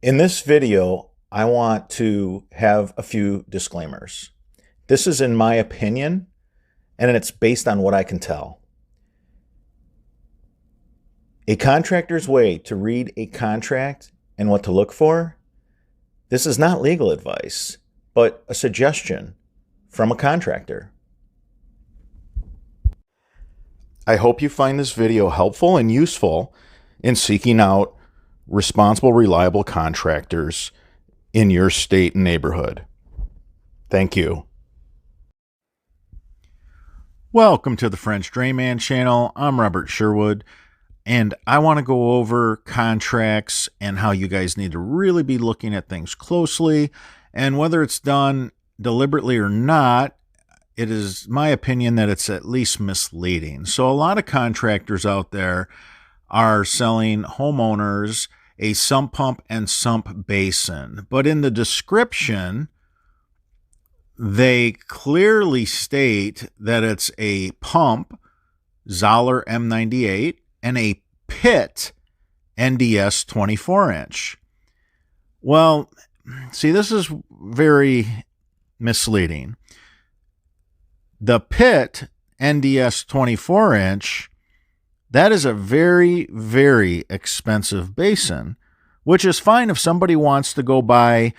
In this video, I want to have a few disclaimers. This is in my opinion, and it's based on what I can tell. A contractor's way to read a contract and what to look for. This is not legal advice, but a suggestion from a contractor. I hope you find this video helpful and useful in seeking out responsible, reliable contractors in your state and neighborhood. Thank you. Welcome to the French Drayman channel. I'm Robert Sherwood, and I want to go over contracts and how you guys need to really be looking at things closely, and whether it's done deliberately or not, it is my opinion that it's at least misleading. So a lot of contractors out there are selling homeowners a sump pump and sump basin, but in the description they clearly state that it's a pump, Zoller M98, and a pit, NDS 24-inch. Well, see, this is very misleading. The pit, NDS 24-inch, that is a very, very expensive basin, which is fine if somebody wants to go buy,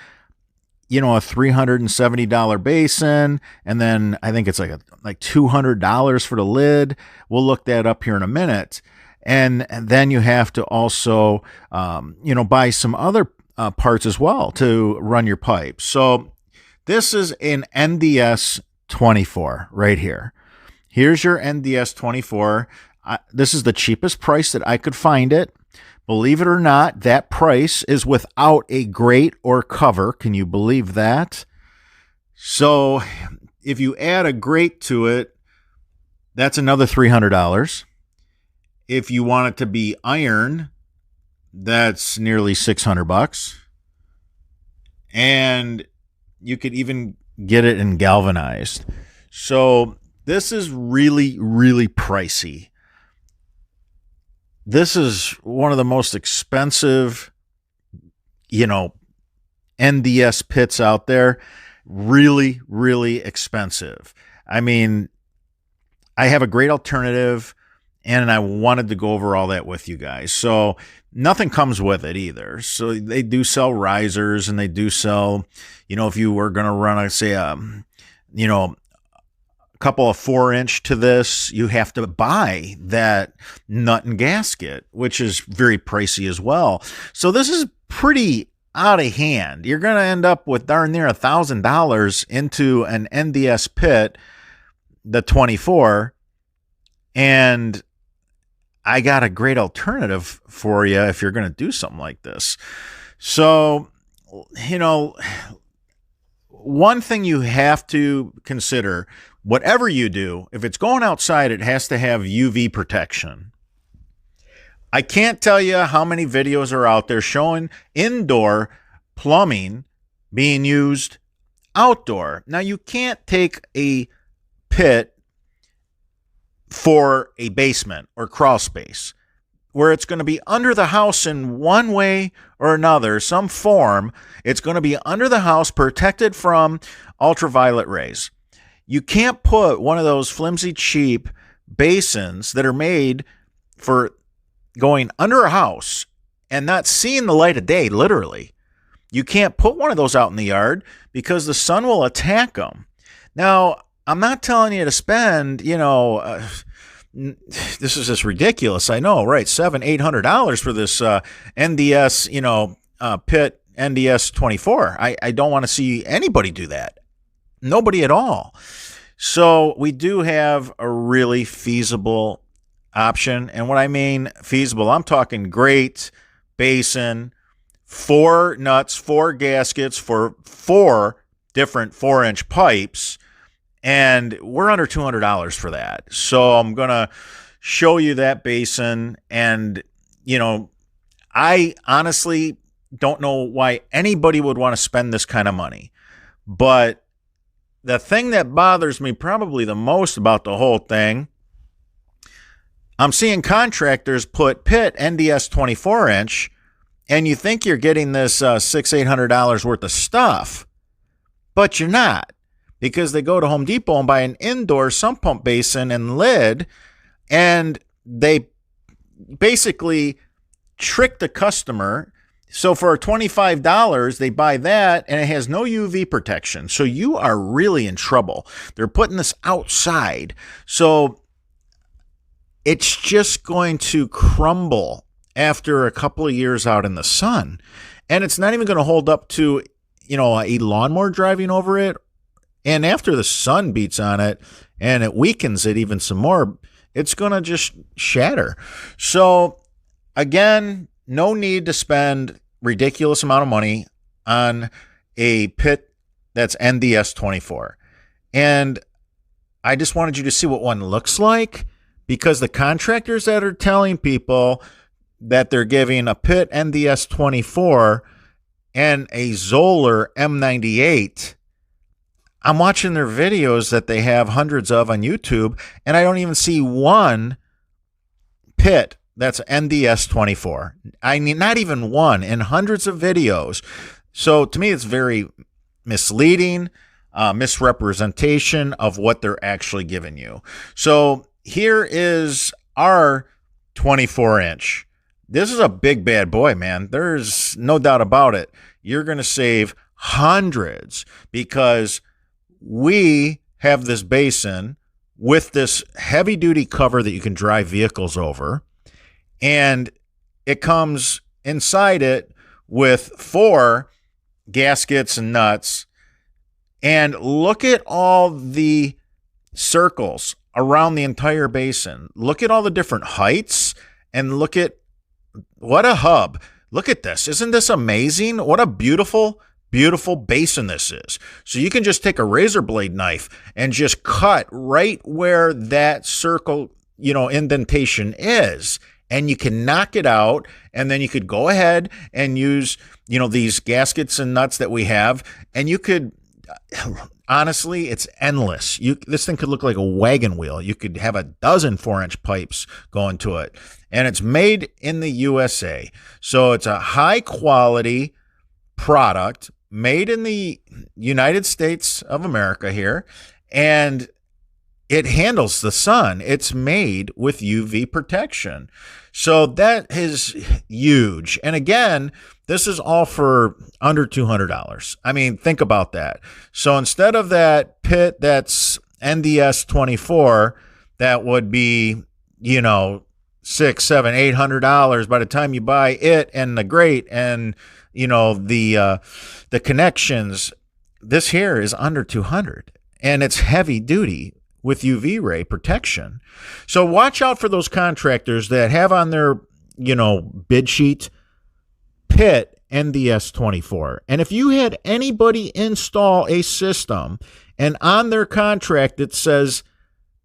a $370 basin, and then I think it's like $200 for the lid. We'll look that up here in a minute. And then you have to also, buy some other parts as well to run your pipes. So this is an NDS 24 right here. Here's your NDS 24. This is the cheapest price that I could find it. Believe it or not, that price is without a grate or cover. Can you believe that? So if you add a grate to it, that's another $300. If you want it to be iron, that's nearly $600. And you could even get it in galvanized. So this is really, really pricey. This is one of the most expensive, NDS pits out there. Really, really expensive. I mean, I have a great alternative, and I wanted to go over all that with you guys. So nothing comes with it either. So they do sell risers, and they do sell, if you were going to run, couple of 4-inch to this, you have to buy that nut and gasket, which is very pricey as well. So this is pretty out of hand. You're going to end up with darn near $1,000 into an NDS pit, the 24, and I got a great alternative for you if you're going to do something like this. So, one thing you have to consider, whatever you do, if it's going outside, it has to have UV protection. I can't tell you how many videos are out there showing indoor plumbing being used outdoor. Now, you can't take a pit for a basement or crawl space where it's going to be under the house in one way or another, some form. It's going to be under the house, protected from ultraviolet rays. You can't put one of those flimsy, cheap basins that are made for going under a house and not seeing the light of day, literally. You can't put one of those out in the yard because the sun will attack them. Now, I'm not telling you to spend, this is just ridiculous. I know, right? $700-800 for this NDS, pit NDS 24. I don't want to see anybody do that. Nobody at all. So we do have a really feasible option. And what I mean feasible, I'm talking great basin, 4 nuts, 4 gaskets for 4 different 4-inch pipes. And we're under $200 for that. So I'm going to show you that basin. And, I honestly don't know why anybody would want to spend this kind of money. But the thing that bothers me probably the most about the whole thing, I'm seeing contractors put pit NDS 24-inch and you think you're getting this $600-800 worth of stuff, but you're not, because they go to Home Depot and buy an indoor sump pump basin and lid, and they basically trick the customer. So for $25, they buy that, and it has no UV protection. So you are really in trouble. They're putting this outside. So it's just going to crumble after a couple of years out in the sun. And it's not even going to hold up to, a lawnmower driving over it. And after the sun beats on it and it weakens it even some more, it's going to just shatter. So again, no need to spend ridiculous amount of money on a pit that's NDS 24. And I just wanted you to see what one looks like, because the contractors that are telling people that they're giving a pit NDS 24 and a Zoller M98, I'm watching their videos that they have hundreds of on YouTube, and I don't even see one pit that's NDS 24. I mean, not even one in hundreds of videos. So to me, it's very misleading, misrepresentation of what they're actually giving you. So here is our 24-inch. This is a big bad boy, man. There's no doubt about it. You're going to save hundreds, because we have this basin with this heavy duty cover that you can drive vehicles over. And it comes inside it with 4 gaskets and nuts. And look at all the circles around the entire basin. Look at all the different heights, and look at what a hub. Look at this. Isn't this amazing? What a beautiful, beautiful basin this is. So you can just take a razor blade knife and just cut right where that circle, indentation is. And you can knock it out, and then you could go ahead and use, these gaskets and nuts that we have, and you could, honestly, it's endless. This thing could look like a wagon wheel. You could have a dozen 4-inch pipes going to it, and it's made in the USA. So it's a high quality product made in the United States of America here, and it handles the sun. It's made with UV protection. So that is huge. And again, this is all for under $200. I mean, think about that. So instead of that pit that's NDS 24, that would be, $600, $700, $800 by the time you buy it and the grate and, the connections. This here is under $200, and it's heavy duty with UV ray protection. So watch out for those contractors that have on their, bid sheet pit NDS 24. And if you had anybody install a system and on their contract it says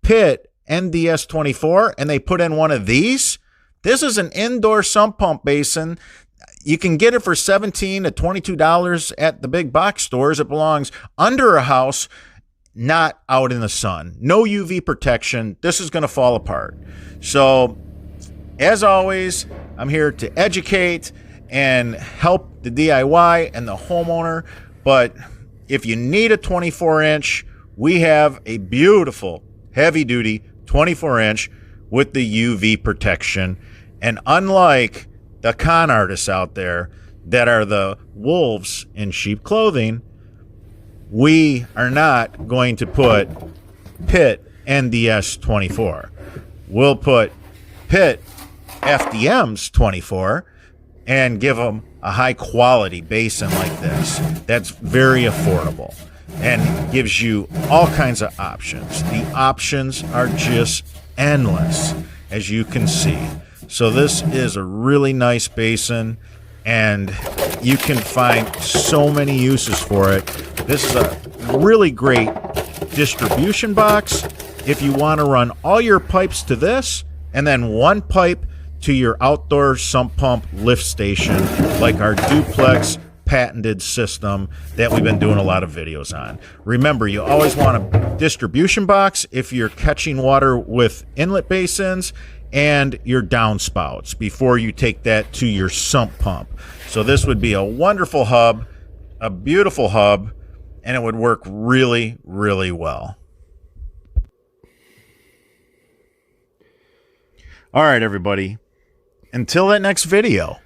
pit NDS 24 and they put in one of these, this is an indoor sump pump basin. You can get it for $17 to $22 at the big box stores. It belongs under a house, not out in the sun. No UV protection. This is going to fall apart. So, as always, I'm here to educate and help the DIY and the homeowner. But if you need a 24-inch, we have a beautiful, heavy-duty 24-inch with the UV protection. And unlike the con artists out there that are the wolves in sheep clothing, we are not going to put pit NDS 24. We'll put pit FDMs 24 and give them a high quality basin like this that's very affordable and gives you all kinds of options. The options are just endless, as you can see. So this is a really nice basin, and you can find so many uses for it. This is a really great distribution box if you want to run all your pipes to this and then one pipe to your outdoor sump pump lift station, like our duplex patented system that we've been doing a lot of videos on. Remember, you always want a distribution box if you're catching water with inlet basins, and your downspouts before you take that to your sump pump. So this would be a wonderful hub, a beautiful hub, and it would work really, really well. All right, everybody. Until that next video.